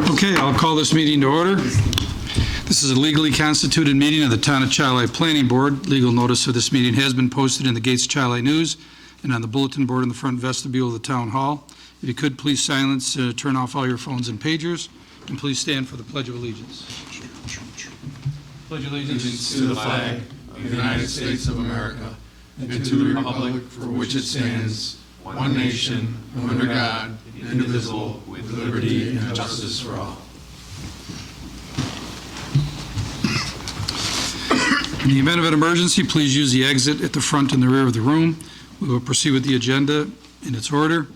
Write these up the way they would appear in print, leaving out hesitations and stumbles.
Okay, I'll call this meeting to order. This is a legally constituted meeting of the Town of Chili Planning Board. Legal notice of this meeting has been posted in the Gates Chili News and on the bulletin board in the front vestibule of the Town Hall. If you could, please silence, turn off all your phones and pagers, and please stand for the Pledge of Allegiance. Pledge allegiance to the flag of the United States of America and to the republic for which it stands, one nation, under God, indivisible, with liberty and justice for all. In the event of an emergency, please use the exit at the front and the rear of the room. We will proceed with the agenda in its order.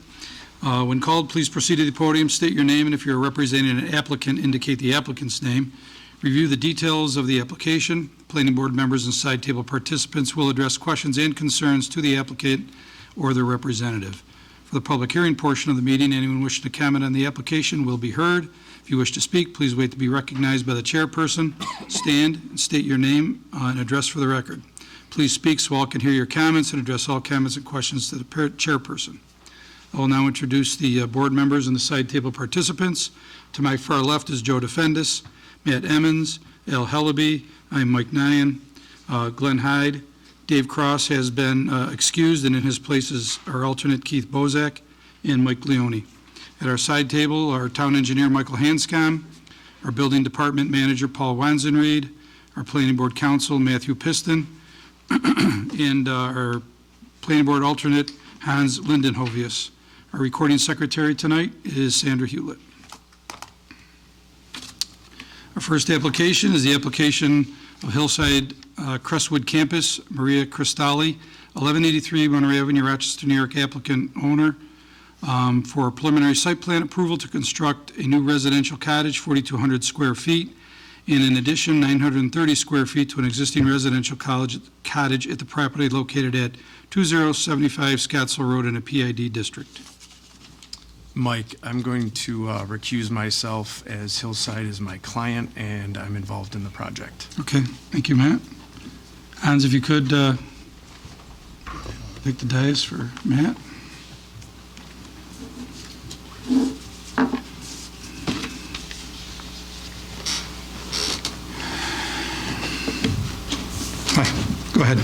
When called, please proceed to the podium, state your name, and if you're representing an applicant, indicate the applicant's name. Review the details of the application. Planning board members and side table participants will address questions and concerns to the applicant or their representative. For the public hearing portion of the meeting, anyone wishing to comment on the application will be heard. If you wish to speak, please wait to be recognized by the chairperson. Stand and state your name and address for the record. Please speak so all can hear your comments and address all comments and questions to the chairperson. I will now introduce the board members and the side table participants. To my far left is Joe Defendis, Matt Emmons, Al Hellaby, I'm Mike Nyan, Glenn Hyde. Dave Cross has been excused, and in his place is our alternate Keith Bozak and Mike Leone. At our side table, our town engineer Michael Hanscom, our building department manager Paul Wanzenried, our planning board counsel Matthew Piston, and our planning board alternate Hans Lindenhovius. Our recording secretary tonight is Sandra Hewlett. Our first application is the application of Hillside Crestwood Campus, Maria Cristalli, 1183 Monterey Avenue, Rochester, New York, applicant owner, for preliminary site plan approval to construct a new residential cottage, 4,200 square feet, and in addition, 930 square feet to an existing residential cottage at the property located at 2075 Scottsville Road in a PID district. Mike, I'm going to recuse myself as Hillside is my client and I'm involved in the project. Okay, thank you, Matt. Hans, if you could pick the dice for Matt. Hi, go ahead.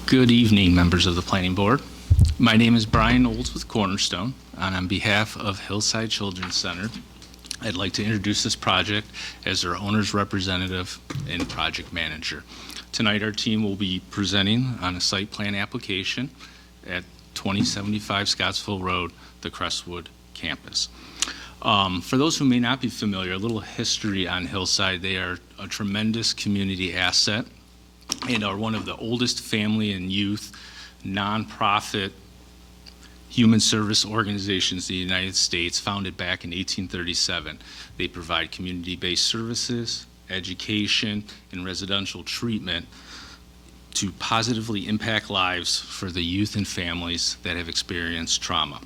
Good evening, members of the Planning Board. My name is Brian Olds with Cornerstone, and on behalf of Hillside Children's Center, I'd like to introduce this project as their owner's representative and project manager. Tonight, our team will be presenting on a site plan application at 2075 Scottsville Road, the Crestwood campus. For those who may not be familiar, a little history on Hillside. They are a tremendous community asset and are one of the oldest family and youth nonprofit human service organizations in the United States, founded back in 1837. They provide community-based services, education, and residential treatment to positively impact lives for the youth and families that have experienced trauma.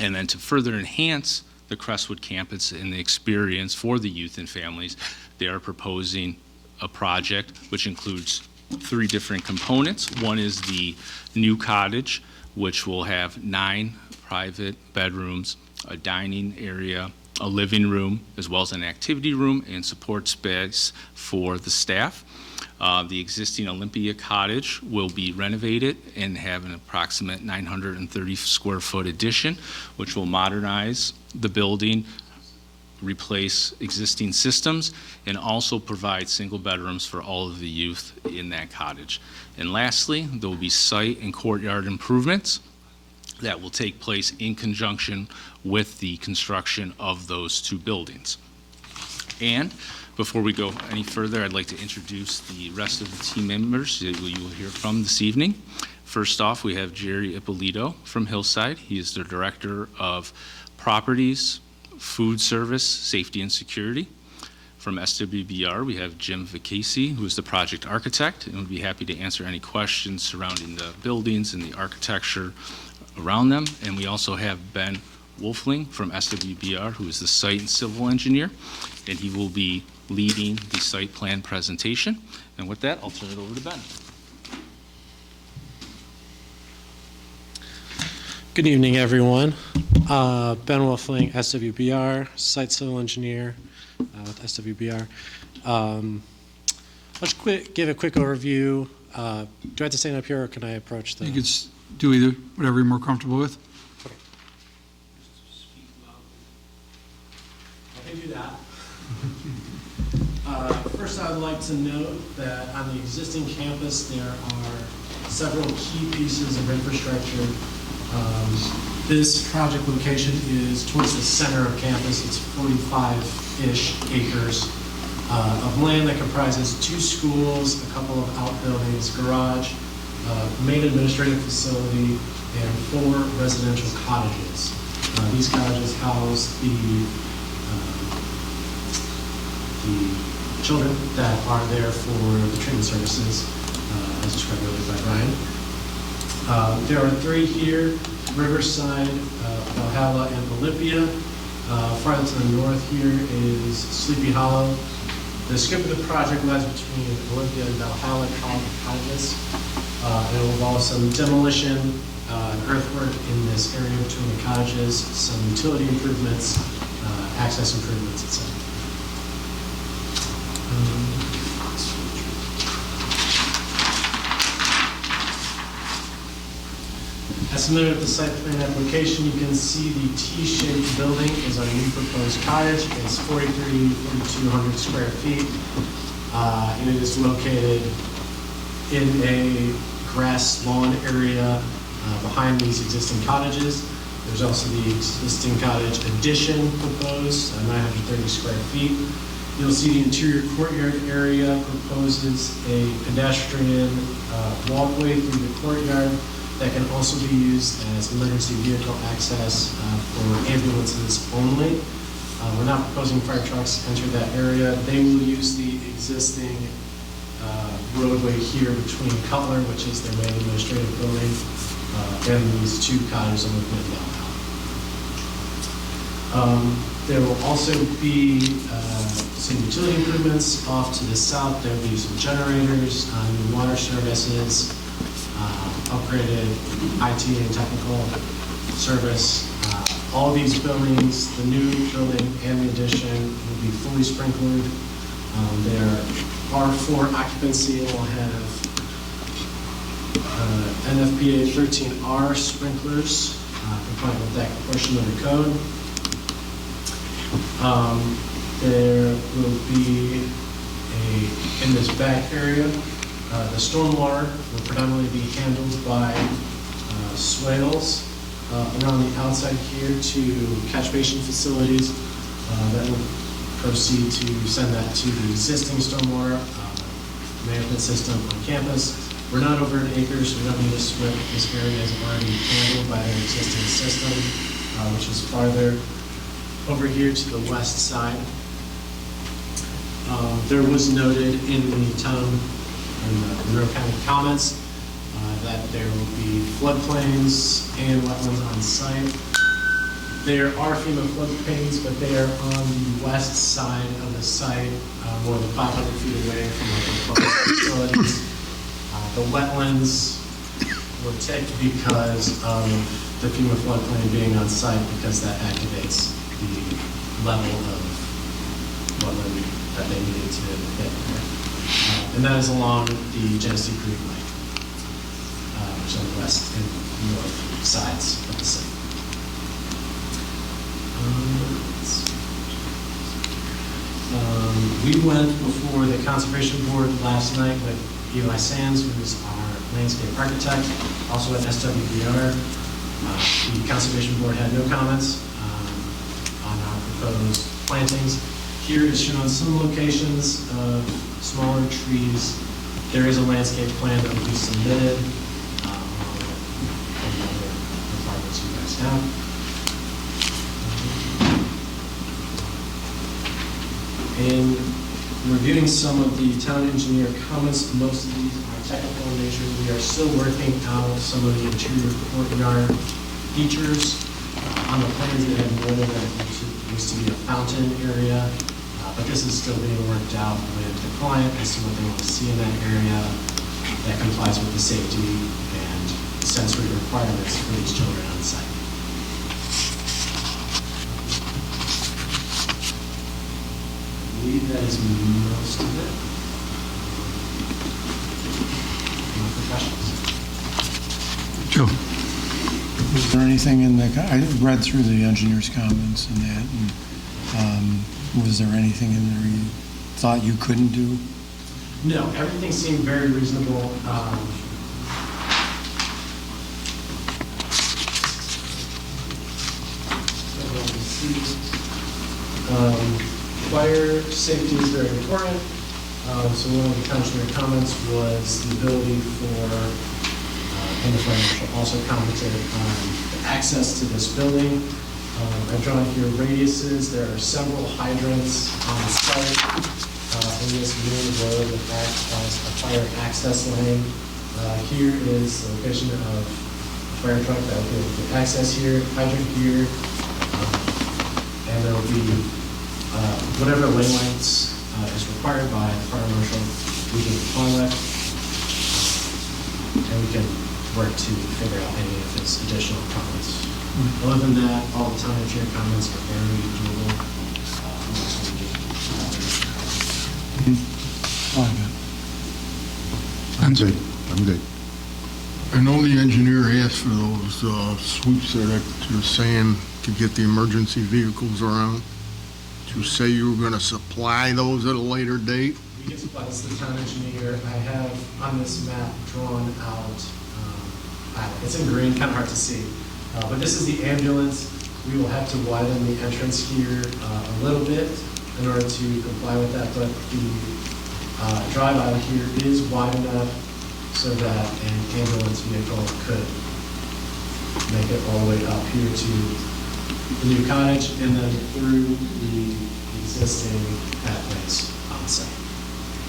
And then to further enhance the Crestwood campus and the experience for the youth and families, they are proposing a project which includes 3 different components. One is the new cottage, which will have 9 private bedrooms, a dining area, a living room, as well as an activity room and support space for the staff. The existing Olympia cottage will be renovated and have an approximate 930 square foot addition, which will modernize the building, replace existing systems, and also provide single bedrooms for all of the youth in that cottage. And lastly, there will be site and courtyard improvements that will take place in conjunction with the construction of those 2 buildings. And before we go any further, I'd like to introduce the rest of the team members that you will hear from this evening. First off, we have Jerry Ippolito from Hillside. He is the Director of Properties, Food Service, Safety and Security. From SWBR, we have Jim Vicasi, who is the project architect, and would be happy to answer any questions surrounding the buildings and the architecture around them. And we also have Ben Wolfling from SWBR, who is the site and civil engineer, and he will be leading the site plan presentation. And with that, I'll turn it over to Ben. Good evening, everyone. Ben Wolfling, SWBR, Site Civil Engineer with SWBR. I'll just give a quick overview. Do I have to stand up here, or can I approach the? You could do either, whatever you're more comfortable with. I can do that. First, I would like to note that on the existing campus, there are several key pieces of infrastructure. This project location is towards the center of campus. It's 45-ish acres of land that comprises 2 schools, a couple of outbuildings, garage, main administrative facility, and 4 residential cottages. These cottages house the children that are there for the treatment services, as described earlier by Brian. There are 3 here: Riverside, Valhalla, and Olympia. Farther to the north here is Sleepy Hollow. The scope of the project lies between Olympia and Valhalla cottages. It will involve some demolition and earthwork in this area between the cottages, some utility improvements, access improvements, etc. As submitted with the site plan application, you can see the T-shaped building is our new proposed cottage. It's 4,200 square feet, and it is located in a grass lawn area behind these existing cottages. There's also the existing cottage addition proposed, 930 square feet. You'll see the interior courtyard area proposes a pedestrian walkway through the courtyard that can also be used as emergency vehicle access for ambulances only. We're not proposing fire trucks enter that area. They will use the existing roadway here between Cutler, which is their main administrative building, and these 2 cottages on the downtown. There will also be some utility improvements off to the south. There will be some generators, new water services, upgraded IT and technical service. All these buildings, the new building and the addition, will be fully sprinkled. There are 4 occupancy. It will have NFPA 13R sprinklers, compliant with that portion of the code. There will be in this back area, the stormwater will predominantly be handled by swales around the outside here to catch basin facilities that will proceed to send that to the existing stormwater management system on campus. We're not over an acre, so we don't need to split. This area is already handled by their existing system, which is farther over here to the west side. There was noted in the town and the Monroe County comments that there will be floodplains and wetlands on site. There are FEMA floodplains, but they are on the west side of the site, more than 500 feet away from the proposed facilities. The wetlands were ticked because of the FEMA floodplain being on site, because that activates the level of wetland that they needed to hit there. And that is along the Genesee Creek Lake, which is on the west and north sides of the site. We went before the Conservation Board last night with Eli Sands, who is our landscape architect, also at SWBR. The Conservation Board had no comments on our proposed plantings. Here is shown some locations of smaller trees. There is a landscape plan that will be submitted along with any other requirements you guys have. In reviewing some of the town engineer comments, most of these are technical in nature. We are still working out some of the interior courtyard features. On the plans that have noted that it used to be a fountain area, but this is still being worked out with the client as to what they want to see in that area that complies with the safety and sensory requirements for these children on site. believe that is most of it. Any other questions? Joe? Was there anything in the, I read through the engineer's comments and that, and was there anything in there you thought you couldn't do? No, everything seemed very reasonable. Fire safety is very important. So one of the engineer comments was the ability for, and the fire marshal also commented on the access to this building. I've drawn here radiuses. There are several hydrants on site in this main road that act as a fire access lane. Here is the location of a fire truck that will be able to access here, hydrant here, and there will be whatever lane lengths is required by the fire marshal, we can comply with, and we can work to figure out any of his additional comments. Other than that, all the town engineer comments are very doable. I'm good. I'm good. I know the engineer asked for those sweeps that you're saying to get the emergency vehicles around. Did you say you were gonna supply those at a later date? We can supply this to the town engineer. I have on this map drawn out, it's in green, kind of hard to see. But this is the ambulance. We will have to widen the entrance here a little bit in order to comply with that, but the drive aisle here is wide enough so that an ambulance vehicle could make it all the way up here to the new cottage and then through the existing pathways on site.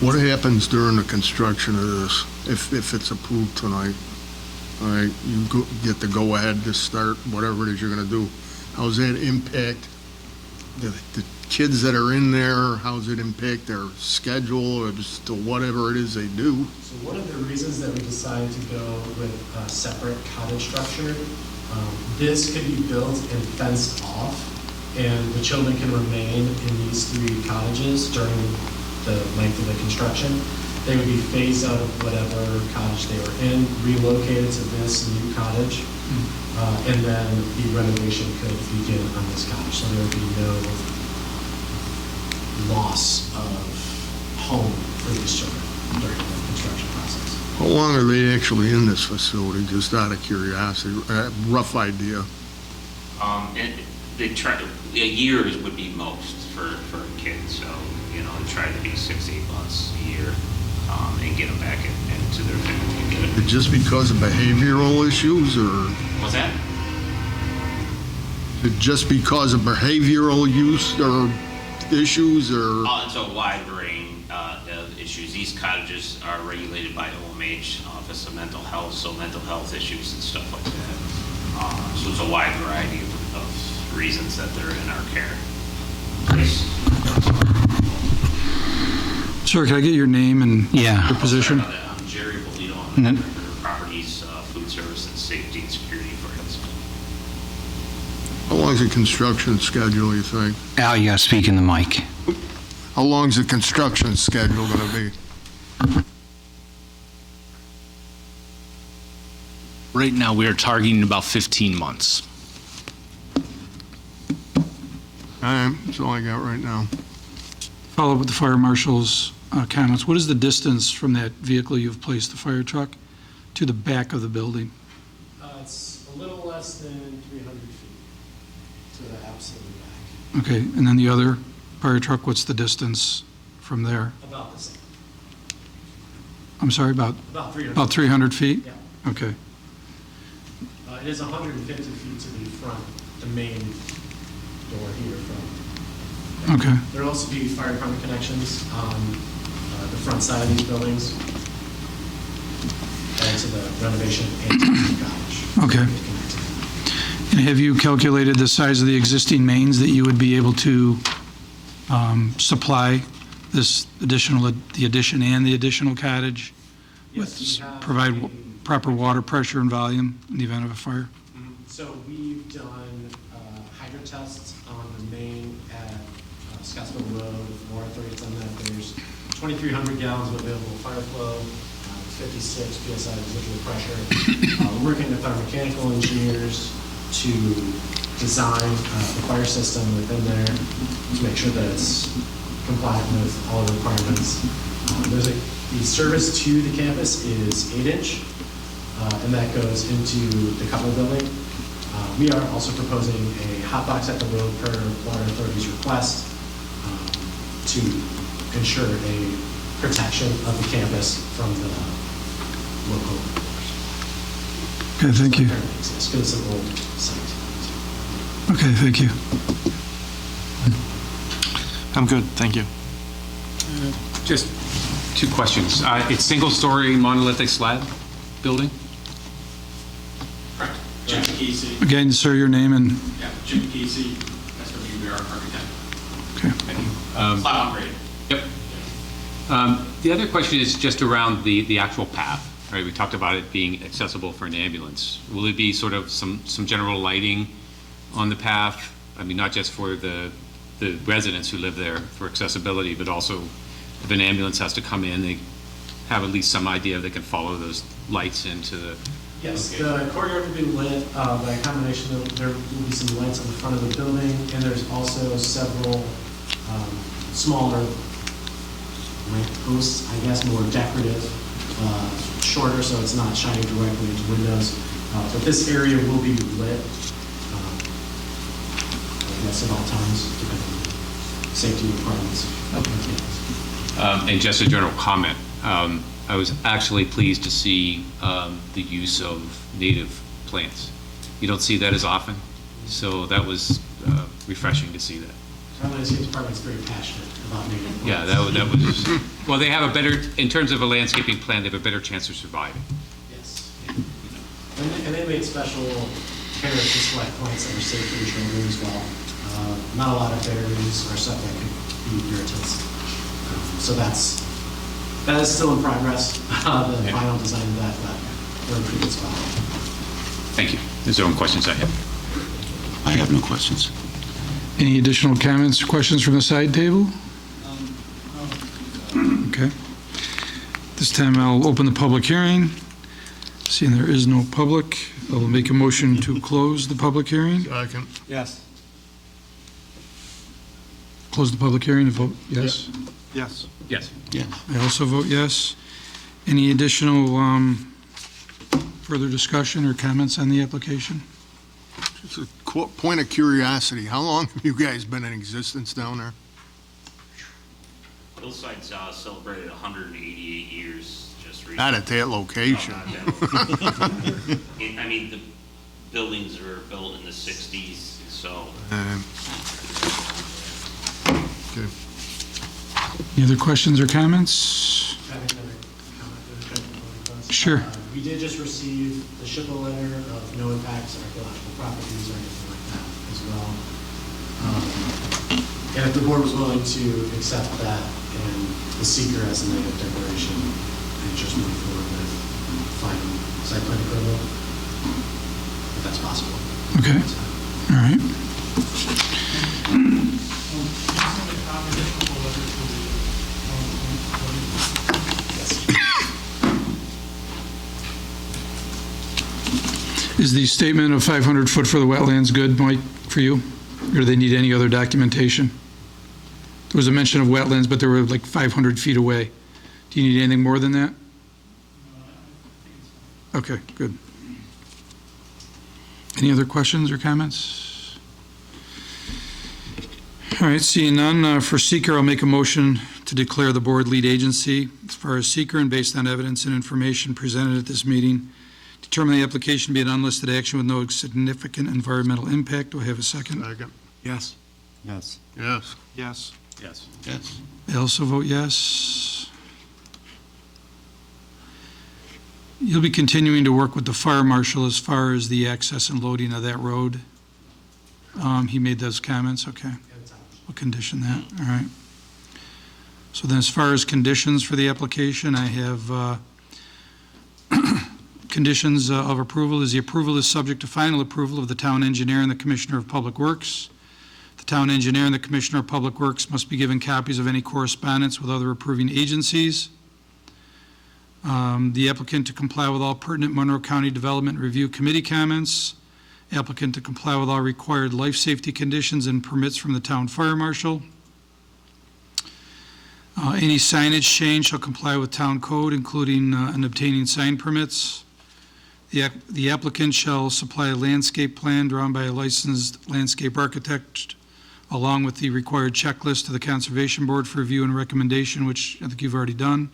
What happens during the construction of this, if it's approved tonight? All right, get the go-ahead to start whatever it is you're gonna do. How's that impact the kids that are in there? How's it impact their schedule or just to whatever it is they do? So one of the reasons that we decided to go with a separate cottage structure, this could be built and fenced off, and the children can remain in these 3 cottages during the length of the construction. They would be phased out of whatever cottage they were in, relocated to this new cottage, and then the renovation could begin on this cottage. So there would be no loss of home for these children during the construction process. How long are they actually in this facility, just out of curiosity, rough idea? A year would be most for a kid, so, they try to be 6 to 8 months a year, and get them back into their family. Just because of behavioral issues, or What's that? just because of behavioral use or issues, or? It's a wide range of issues. These cottages are regulated by OMH, Office of Mental Health, so mental health issues and stuff like that. So it's a wide variety of reasons that they're in our care. Sir, can I get your name and your position? I'm Jerry Bolito. I'm the Director of Properties, Food Service, and Safety and Security for Hillside. How long's the construction schedule, you think? Al, you gotta speak in the mic. How long's the construction schedule gonna be? Right now, we are targeting about 15 months. All right, that's all I got right now. Follow up with the fire marshal's comments. What is the distance from that vehicle you've placed the fire truck to the back of the building? It's a little less than 300 feet to the absolute back. Okay, and then the other fire truck, what's the distance from there? About the same. I'm sorry, about 300. about 300 feet? Yeah. Okay, It is 150 feet to the front, the main door here from. okay. There will also be fire department connections on the front side of these buildings and to the renovation and to the cottage. Okay. And have you calculated the size of the existing mains that you would be able to supply this additional, the addition and the additional cottage? Yes, we have Provide a- proper water pressure and volume in the event of a fire? So we've done hydrant tests on the main at Scottsville Road, more authorities on that. There's 2,300 gallons of available fire flow, 56 PSI residual pressure. We're working with our mechanical engineers to design the fire system within there to make sure that it's compliant with all the requirements. The service to the campus is 8-inch, and that goes into the Cutler building. We are also proposing a hot box at the road per water authority's request to ensure a protection of the campus from the local. Okay, thank you. Because it's an old site. Okay, thank you. I'm good, thank you. Just two questions. It's single-story monolithic slab building? Correct. Jim Kesey, Again, sir, your name and, yeah, Jim Kesey, SWBR architect. okay. Slab on grade. Yep. The other question is just around the actual path, right? We talked about it being accessible for an ambulance. Will it be sort of some general lighting on the path? I mean, not just for the residents who live there for accessibility, but also if an ambulance has to come in, they have at least some idea they can follow those lights into the... Yes, the courtyard will be lit by a combination of, there will be some lights on the front of the building, and there's also several smaller lamp posts, I guess, more decorative, shorter, so it's not shining directly into windows. But this area will be lit, I guess, at all times, depending on safety requirements. And just a general comment, I was actually pleased to see the use of native plants. You don't see that as often, so that was refreshing to see that. Our landscape department's very passionate about native plants. Yeah, that was, well, they have a better, in terms of a landscaping plan, they have a better chance of surviving. Yes. And they made special care to select plants that are safe for the children as well. Not a lot of berries or stuff that could be irritants. So that is still in progress, the final design of that, but we're in a pretty good spot. Thank you. Those are the only questions I have. I have no questions. Any additional comments or questions from the side table? Okay. This time I'll open the public hearing. Seeing there is no public, I will make a motion to close the public hearing. Second. Yes. Close the public hearing and vote yes. Yes. Yes. Yes. I also vote yes. Any additional further discussion or comments on the application? Just a point of curiosity, how long have you guys been in existence down there? Hillside's celebrated 188 years just recently. Not at that location. I mean, the buildings were built in the 60s, so. Okay. Any other questions or comments? Having another comment really quick before we close. Sure. We did just receive the SHPO letter of no impacts to archaeological properties or anything like that as well. And if the board was willing to accept that and the seeker as a negative declaration and just move forward with final site plan approval, if that's possible. Okay. All right. Is the statement of 500 foot for the wetlands good, Mike, for you? Or do they need any other documentation? There was a mention of wetlands, but they were like 500 feet away. Do you need anything more than that? Okay, good. Any other questions or comments? All right, seeing none, for seeker, I'll make a motion to declare the board lead agency as far as seeker, and based on evidence and information presented at this meeting, determine the application to be an unlisted action with no significant environmental impact. Do I have a second? Second. Yes. Yes. Yes. Yes. Yes. Yes. I also vote yes. You'll be continuing to work with the fire marshal as far as the access and loading of that road? He made those comments, okay. We'll condition that, all right. So then as far as conditions for the application, I have conditions of approval is the approval is subject to final approval of the town engineer and the commissioner of public works. The The town engineer and the Commissioner of Public Works must be given copies of any correspondence with other approving agencies. The applicant to comply with all pertinent Monroe County Development Review Committee comments. Applicant to comply with all required life safety conditions and permits from the town fire marshal. Any signage change shall comply with town code, including and obtaining sign permits. The applicant shall supply a landscape plan drawn by a licensed landscape architect, along with the required checklist to the Conservation Board for review and recommendation, which I think you've already done.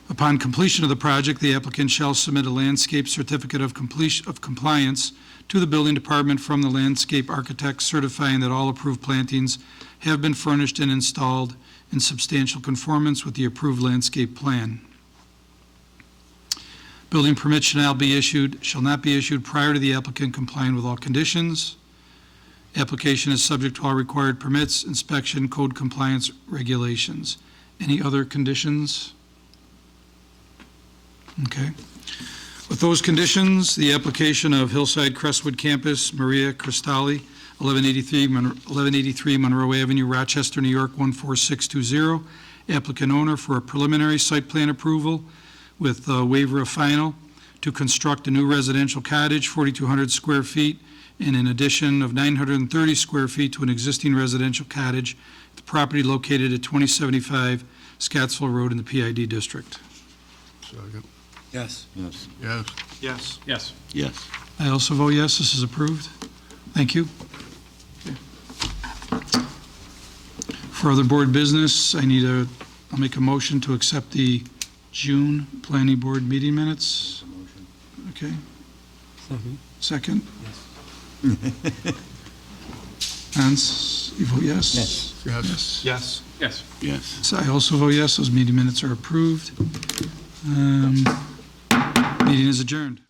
Upon completion of the project, the applicant shall submit a landscape certificate of compliance to the building department from the landscape architect, certifying that all approved plantings have been furnished and installed in substantial conformance with the approved landscape plan. Building permit shall not be issued prior to the applicant complying with all conditions. Application is subject to all required permits, inspection, code compliance regulations. Any other conditions? Okay. With those conditions, the application of Hillside Crestwood Campus, Maria Cristalli, 1183 Monroe Avenue, Rochester, New York, 14620. Applicant owner for a preliminary site plan approval with waiver of final to construct a new residential cottage, 4,200 square feet, and an addition of 930 square feet to an existing residential cottage at the property located at 2075 Scottsville Road in the PID district. Second. Yes. Yes. Yes. Yes. Yes. Yes. I also vote yes, this is approved. Thank you. For other board business, I'll make a motion to accept the June Planning Board meeting minutes. Okay. Second? Hans, you vote yes? Yes. Yes. Yes. Yes. Yes. So I also vote yes, those meeting minutes are approved. Meeting is adjourned.